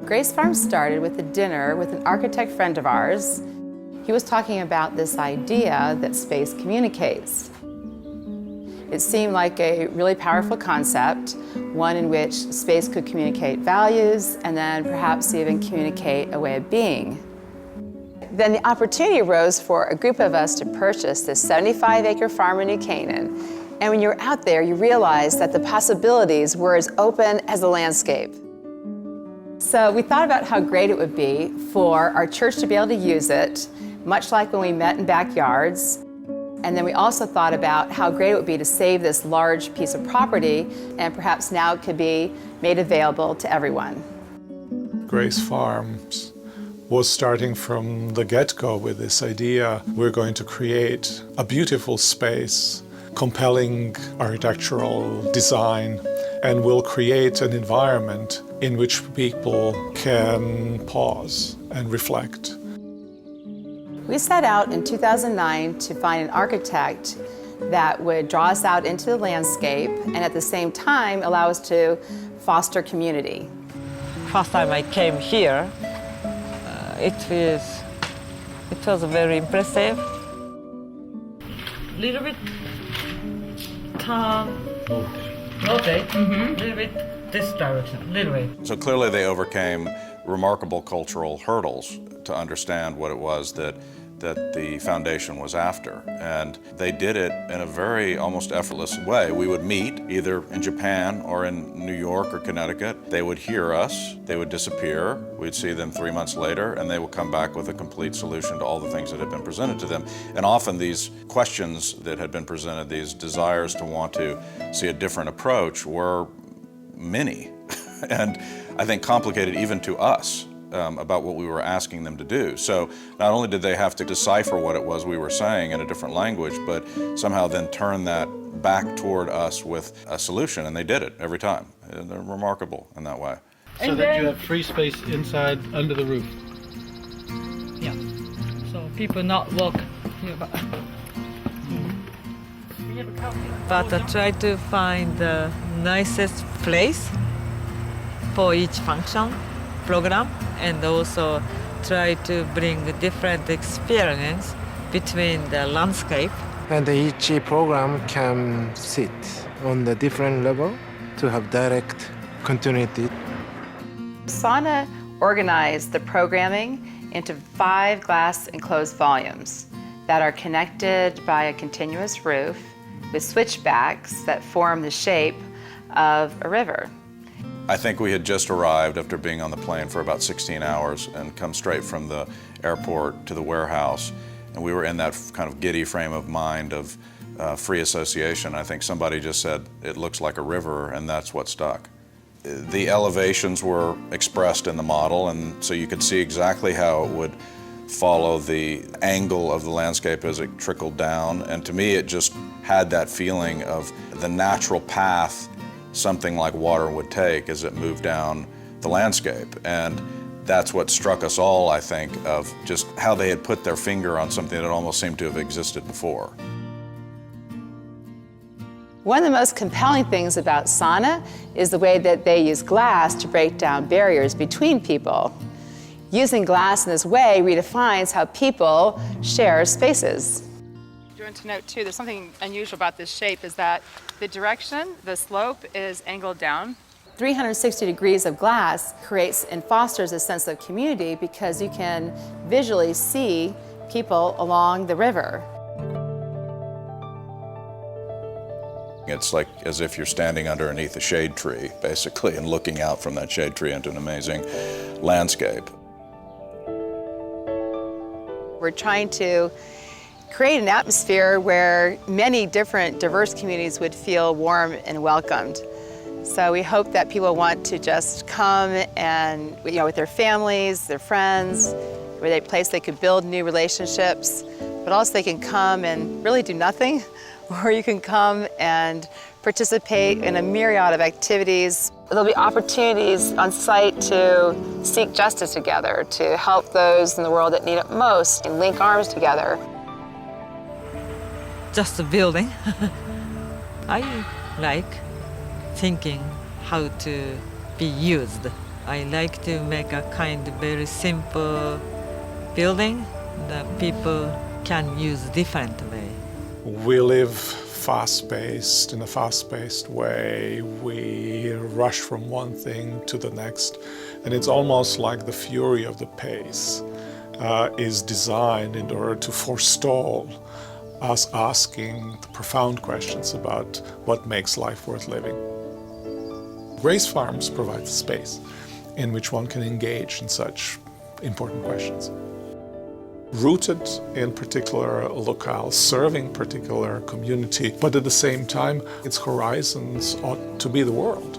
Grace Farm started with a dinner with an architect friend of ours. He was talking about this idea that space communicates. It seemed like a really powerful concept, one in which space could communicate values and then perhaps even communicate a way of being. Then the opportunity arose for a group of us to purchase this 75-acre farm in New Canaan. And when you're out there, you realize that the possibilities were as open as the landscape. So we thought about how great it would be for our church to be able to use it, much like when we met in backyards. And then we also thought about how great it would be to save this large piece of property, and perhaps now it could be made available to everyone. Grace Farms was starting from the get-go with this idea: we're going to create a beautiful space, compelling architectural design, and we'll create an environment in which people can pause and reflect. We set out in 2009 to find an architect that would draw us out into the landscape and at the same time allow us to foster community. First time I came here, it was very impressive. Little bit turn. Okay. Little bit this direction. Little bit. So clearly they overcame remarkable cultural hurdles to understand what it was that the foundation was after. And they did it in a very almost effortless way. We would meet either in Japan or in New York or Connecticut. They would hear us, they would disappear. We'd see them 3 months later, and they would come back with a complete solution to all the things that had been presented to them. And often these questions that had been presented, these desires to want to see a different approach, were many and I think complicated even to us. About what we were asking them to do. So not only did they have to decipher what it was we were saying in a different language, but somehow then turn that back toward us with a solution, and they did it every time. And they're remarkable in that way. So that you have free space inside under the roof. Yeah. So people not walk here, but I try to find the nicest place for each function program, and also try to bring a different experience between the landscape. And each program can sit on the different level to have direct continuity. Sana organized the programming into 5 glass enclosed volumes that are connected by a continuous roof with switchbacks that form the shape of a river. I think we had just arrived after being on the plane for about 16 hours and come straight from the airport to the warehouse. And we were in that kind of giddy frame of mind of free association. I think somebody just said, it looks like a river, and that's what stuck. The elevations were expressed in the model, and so you could see exactly how it would follow the angle of the landscape as it trickled down. And to me, it just had that feeling of the natural path something like water would take as it moved down the landscape. And that's what struck us all, I think, of just how they had put their finger on something that almost seemed to have existed before. One of the most compelling things about Sana is the way that they use glass to break down barriers between people. Using glass in this way redefines how people share spaces. I want to note too, there's something unusual about this shape is that the direction, the slope, is angled down. 360 degrees of glass creates and fosters a sense of community because you can visually see people along the river. It's like as if you're standing underneath a shade tree, basically, and looking out from that shade tree into an amazing landscape. We're trying to create an atmosphere where many different diverse communities would feel warm and welcomed. So we hope that people want to just come and, with their families, their friends, where they place they could build new relationships, but also they can come and really do nothing, or you can come and participate in a myriad of activities. There'll be opportunities on site to seek justice together, to help those in the world that need it most, and link arms together. Just a building. I like thinking how to be used I like to make a kind of very simple building that people can use different way. We live fast-paced, in a fast-paced way. We rush from one thing to the next, and it's almost like the fury of the pace is designed in order to forestall us asking the profound questions about what makes life worth living. Grace Farms provides a space in which one can engage in such important questions. Rooted in particular locale, serving particular community, but at the same time, its horizons ought to be the world.